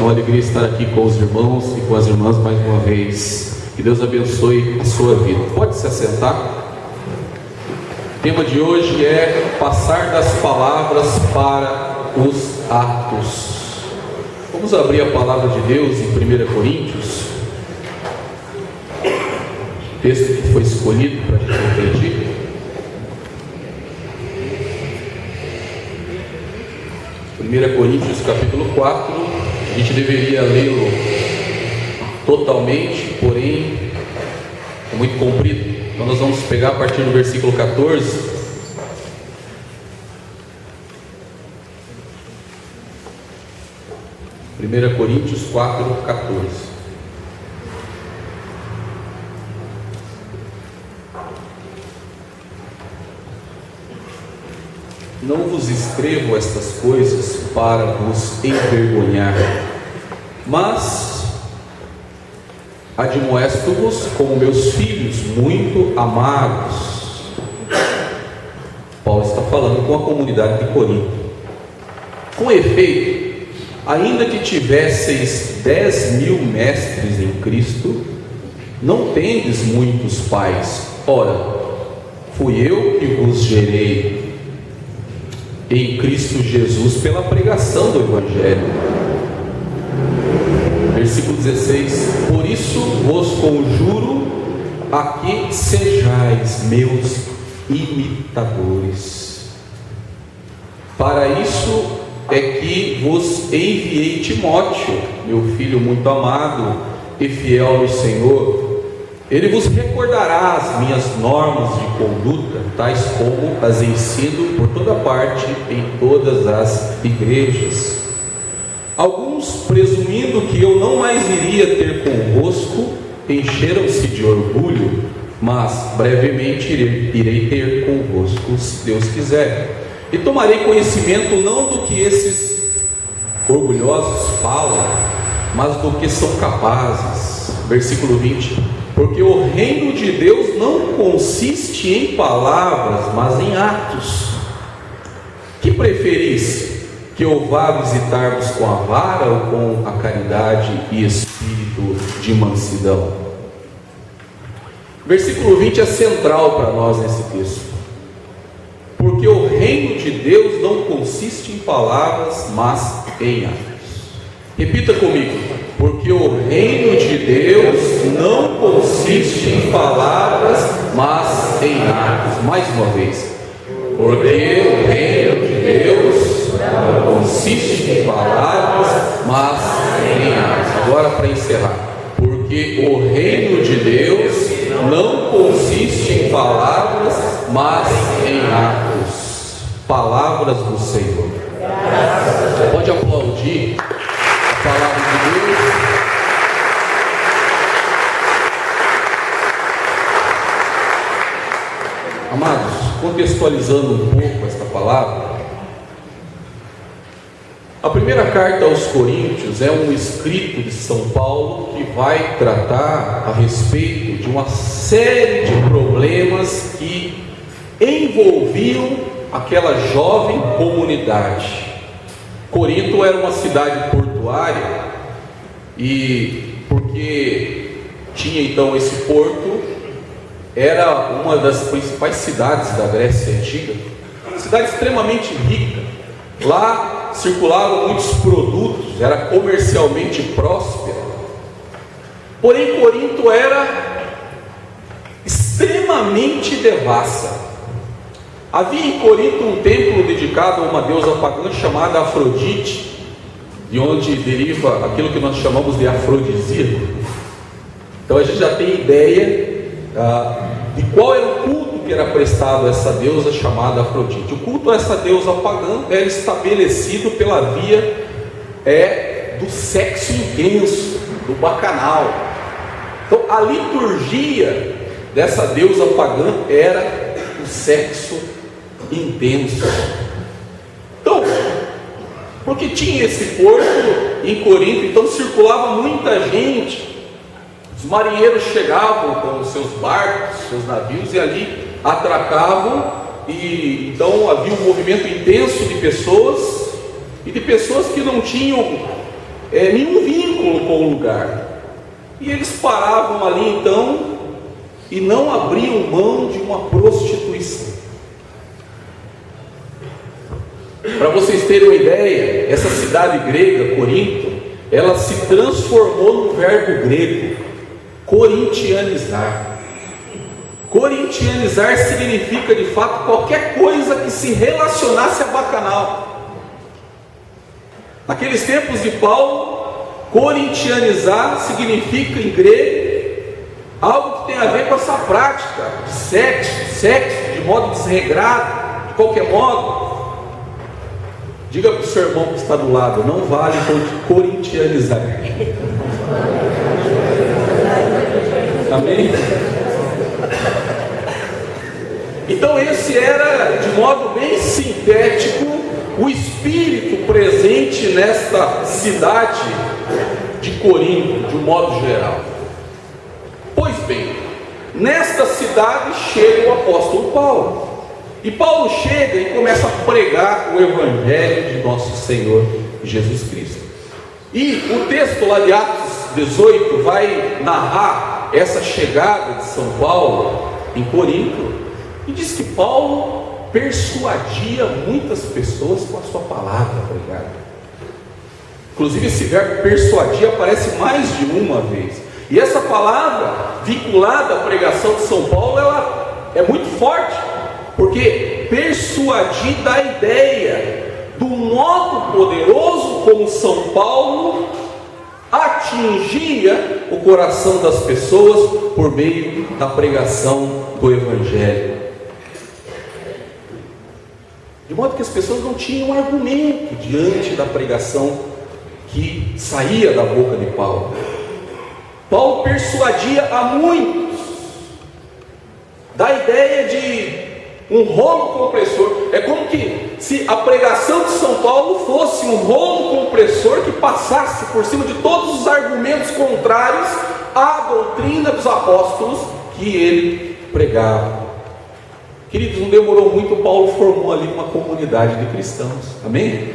É uma alegria estar aqui com os irmãos e com as irmãs mais uma vez. Que Deus abençoe a sua vida. Pode se assentar. O tema de hoje é passar das palavras para os atos. Vamos abrir a palavra de Deus em 1 Coríntios. Texto que foi escolhido para a gente refletir. 1 Coríntios capítulo 4, a gente deveria lê-lo totalmente, porém é muito comprido. Então nós vamos pegar a partir do versículo 14. Primeira Coríntios 4, 14. Não vos escrevo estas coisas para vos envergonhar, mas admoesto-vos como meus filhos muito amados. Paulo está falando com a comunidade de Corinto. Com efeito, ainda que tivesseis 10.000 mestres em Cristo, não tendes muitos pais. Ora, fui eu que vos gerei em Cristo Jesus pela pregação do Evangelho. Versículo 16: por isso vos conjuro a que sejais meus imitadores. Para isso é que vos enviei Timóteo, meu filho muito amado e fiel no Senhor. Ele vos recordará as minhas normas de conduta, tais como as ensino por toda parte em todas as igrejas. Alguns, presumindo que eu não mais iria ter convosco, encheram-se de orgulho, mas brevemente irei ter convosco, se Deus quiser. E tomarei conhecimento não do que esses orgulhosos falam, mas do que são capazes. Versículo 20: porque o reino de Deus não consiste em palavras, mas em atos. Que preferis? Que eu vá visitar-vos com a vara ou com a caridade e espírito de mansidão? Versículo 20 é central para nós nesse texto. Porque o reino de Deus não consiste em palavras, mas em atos. Repita comigo. Porque o reino de Deus não consiste em palavras, mas em atos. Mais uma vez. Porque o reino de Deus não consiste em palavras, mas em atos. Agora para encerrar. Porque o reino de Deus não consiste em palavras, mas em atos. Palavras do Senhor. Pode aplaudir a palavra de Deus. Amados, contextualizando um pouco esta palavra, a primeira carta aos Coríntios é um escrito de São Paulo que vai tratar a respeito de uma série de problemas que envolviam aquela jovem comunidade. Corinto era uma cidade portuária, e porque tinha então esse porto, era uma das principais cidades da Grécia Antiga, cidade extremamente rica. Lá circulavam muitos produtos, era comercialmente próspera. Porém, Corinto era extremamente devassa. Havia em Corinto um templo dedicado a uma deusa pagã chamada Afrodite, de onde deriva aquilo que nós chamamos de afrodisíaco. Então a gente já tem ideia de qual era o culto que era prestado a essa deusa chamada Afrodite. O culto a essa deusa pagã era estabelecido pela via do sexo intenso, do bacanal. Então a liturgia dessa deusa pagã era o sexo intenso. Então, porque tinha esse porto em Corinto, então circulava muita gente. Os marinheiros chegavam com os seus barcos, seus navios, e ali atracavam, e então havia um movimento intenso de pessoas, e de pessoas que não tinham nenhum vínculo com o lugar. E eles paravam ali então e não abriam mão de uma prostituição. Para vocês terem uma ideia, essa cidade grega, Corinto, ela se transformou no verbo grego corintianizar. Corintianizar significa de fato qualquer coisa que se relacionasse a bacanal. Naqueles tempos de Paulo, corintianizar significa em grego algo que tem a ver com essa prática de sexo de modo desregrado, de qualquer modo. Diga para o seu irmão que está do lado, não vale corintianizar. Amém? Então esse era, de modo bem sintético, o espírito presente nesta cidade de Corinto, de um modo geral. Pois bem, nesta cidade chega o apóstolo Paulo. E Paulo chega e começa a pregar o Evangelho de nosso Senhor Jesus Cristo. E o texto lá de Atos 18 vai narrar essa chegada de São Paulo em Corinto. E diz que Paulo persuadia muitas pessoas com a sua palavra pregada. Inclusive esse verbo persuadir aparece mais de uma vez. E essa palavra vinculada à pregação de São Paulo, ela é muito forte. Porque persuadir dá a ideia do modo poderoso como São Paulo atingia o coração das pessoas por meio da pregação do Evangelho. De modo que as pessoas não tinham argumento diante da pregação que saía da boca de Paulo. Paulo persuadia a muitos da ideia de um rolo compressor. É como que se a pregação de São Paulo fosse um rolo compressor que passasse por cima de todos os argumentos contrários à doutrina dos apóstolos que ele pregava. Queridos, não demorou muito, Paulo formou ali uma comunidade de cristãos. Amém?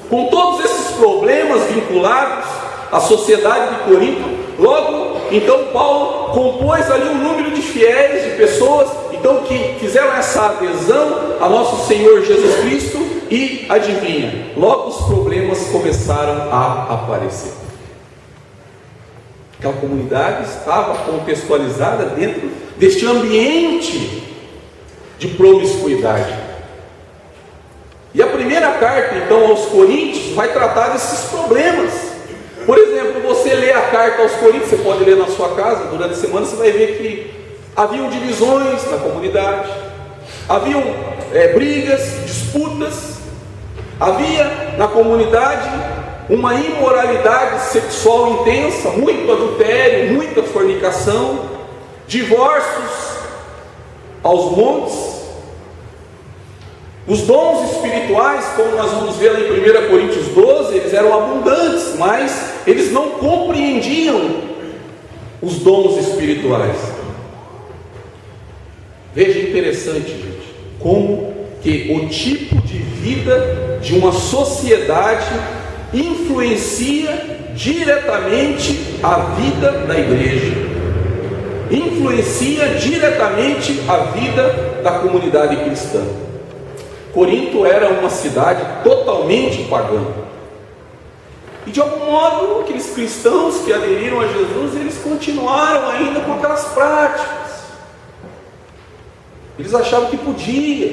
Com todos esses problemas vinculados à sociedade de Corinto, logo então Paulo compôs ali um número de fiéis, de pessoas então que fizeram essa adesão a nosso Senhor Jesus Cristo. E adivinha, logo os problemas começaram a aparecer. Aquela comunidade estava contextualizada dentro deste ambiente de promiscuidade. E a primeira carta então aos Coríntios vai tratar desses problemas. Por exemplo, você lê a carta aos Coríntios, você pode ler na sua casa durante a semana, você vai ver que haviam divisões na comunidade, haviam brigas, disputas, havia na comunidade uma imoralidade sexual intensa, muito adultério, muita fornicação, divórcios aos montes. Os dons espirituais, como nós vamos ver lá em 1 Coríntios 12, eles eram abundantes, mas eles não compreendiam os dons espirituais. Veja, interessante, gente, como que o tipo de vida de uma sociedade influencia diretamente a vida da igreja, influencia diretamente a vida da comunidade cristã. Corinto era uma cidade totalmente pagã. E de algum modo, aqueles cristãos que aderiram a Jesus, eles continuaram ainda com aquelas práticas. Eles achavam que podia.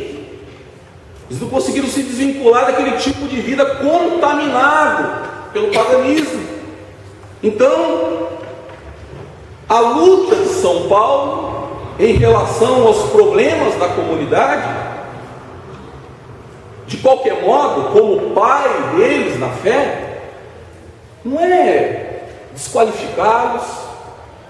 Eles não conseguiram se desvincular daquele tipo de vida contaminado pelo paganismo. Então, a luta de São Paulo em relação aos problemas da comunidade, de qualquer modo, como pai deles na fé, não é desqualificá-los,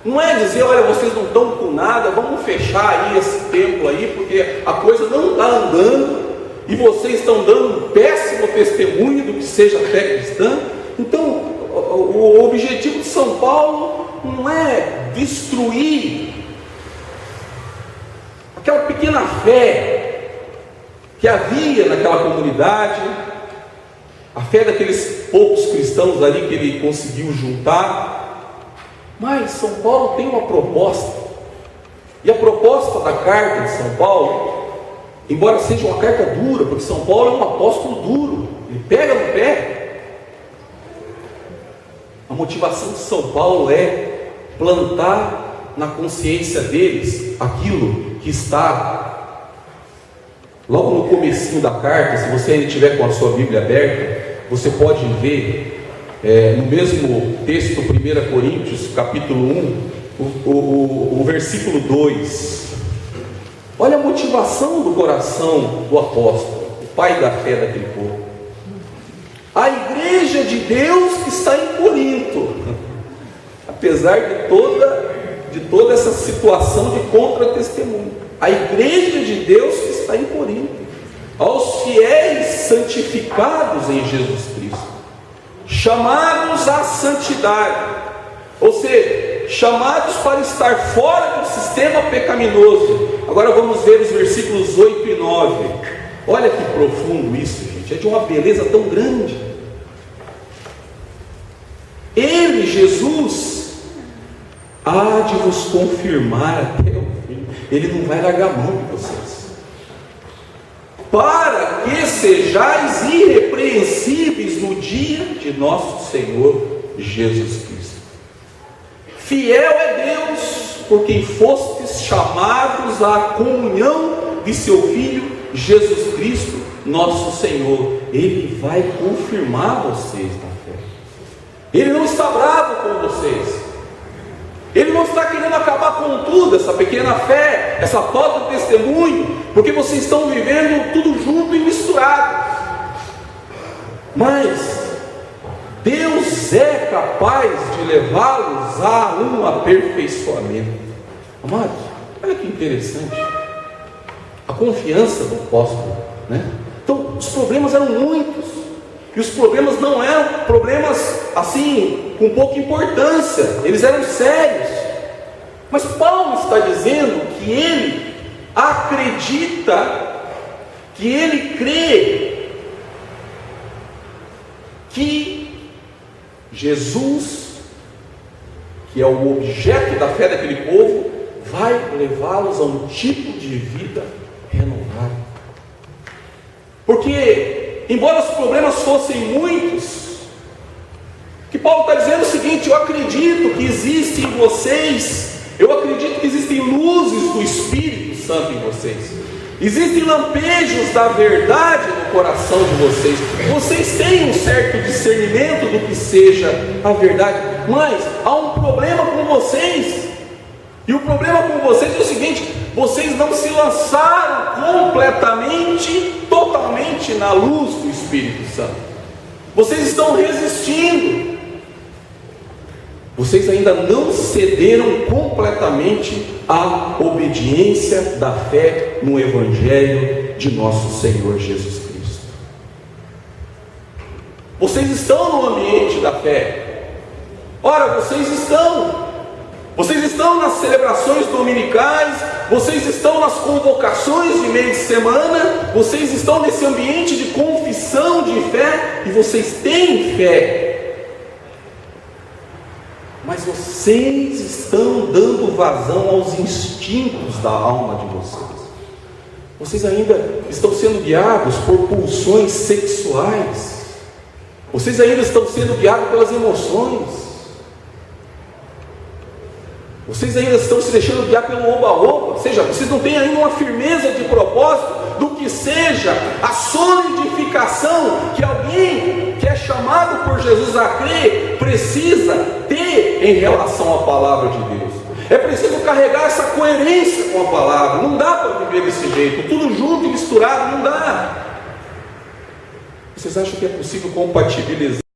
não é dizer, olha, vocês não estão com nada, vamos fechar aí esse templo aí, porque a coisa não está andando, e vocês estão dando um péssimo testemunho do que seja a fé cristã. Então, o objetivo de São Paulo não é destruir aquela pequena fé que havia naquela comunidade, a fé daqueles poucos cristãos ali que ele conseguiu juntar. Mas São Paulo tem uma proposta, e a proposta da carta de São Paulo, embora seja uma carta dura, porque São Paulo é um apóstolo duro, ele pega no pé, a motivação de São Paulo é plantar na consciência deles aquilo que está logo no comecinho da carta. Se você ainda tiver com a sua Bíblia aberta, você pode ver no mesmo texto, 1 Coríntios, capítulo 1, o versículo 2. Olha a motivação do coração do apóstolo, o pai da fé daquele povo. A igreja de Deus que está em Corinto, apesar de toda essa situação de contra-testemunho, a igreja de Deus que está em Corinto, aos fiéis santificados em Jesus Cristo, chamados à santidade, ou seja, chamados para estar fora do sistema pecaminoso. Agora vamos ver os versículos 8 e 9. Olha que profundo isso, gente, é de uma beleza tão grande. Ele, Jesus, há de vos confirmar até o fim. Ele não vai largar a mão de vocês, para que sejais irrepreensíveis no dia de nosso Senhor Jesus Cristo. Fiel é Deus, por quem fostes chamados à comunhão de seu Filho Jesus Cristo, nosso Senhor. Ele vai confirmar vocês na fé. Ele não está bravo com vocês. Ele não está querendo acabar com tudo, essa pequena fé, essa falta de testemunho, porque vocês estão vivendo tudo junto e misturado. Mas Deus é capaz de levá-los a um aperfeiçoamento. Amados, olha que interessante a confiança do apóstolo, né? Então, os problemas eram muitos, e os problemas não eram problemas assim, com pouca importância, eles eram sérios. Mas Paulo está dizendo que ele acredita, que ele crê que Jesus, que é o objeto da fé daquele povo, vai levá-los a um tipo de vida renovado. Porque, embora os problemas fossem muitos, que Paulo está dizendo o seguinte: eu acredito que existe em vocês, eu acredito que existem luzes do Espírito Santo em vocês, existem lampejos da verdade no coração de vocês, vocês têm um certo discernimento do que seja a verdade, mas há um problema com vocês, e o problema com vocês é o seguinte: vocês não se lançaram completamente, totalmente na luz do Espírito Santo, vocês estão resistindo, vocês ainda não cederam completamente à obediência da fé no Evangelho de nosso Senhor Jesus Cristo. Vocês estão no ambiente da fé. Ora, vocês estão nas celebrações dominicais, vocês estão nas convocações de meio de semana, vocês estão nesse ambiente de confissão de fé, e vocês têm fé. Mas vocês estão dando vazão aos instintos da alma de vocês. Vocês ainda estão sendo guiados por pulsões sexuais. Vocês ainda estão sendo guiados pelas emoções. Vocês ainda estão se deixando guiar pelo oba-oba. Ou seja, vocês não têm ainda uma firmeza de propósito do que seja a solidificação que alguém que é chamado por Jesus a crer precisa ter em relação à palavra de Deus. É preciso carregar essa coerência com a palavra. Não dá para viver desse jeito, tudo junto e misturado, não dá. Vocês acham que é possível compatibilizar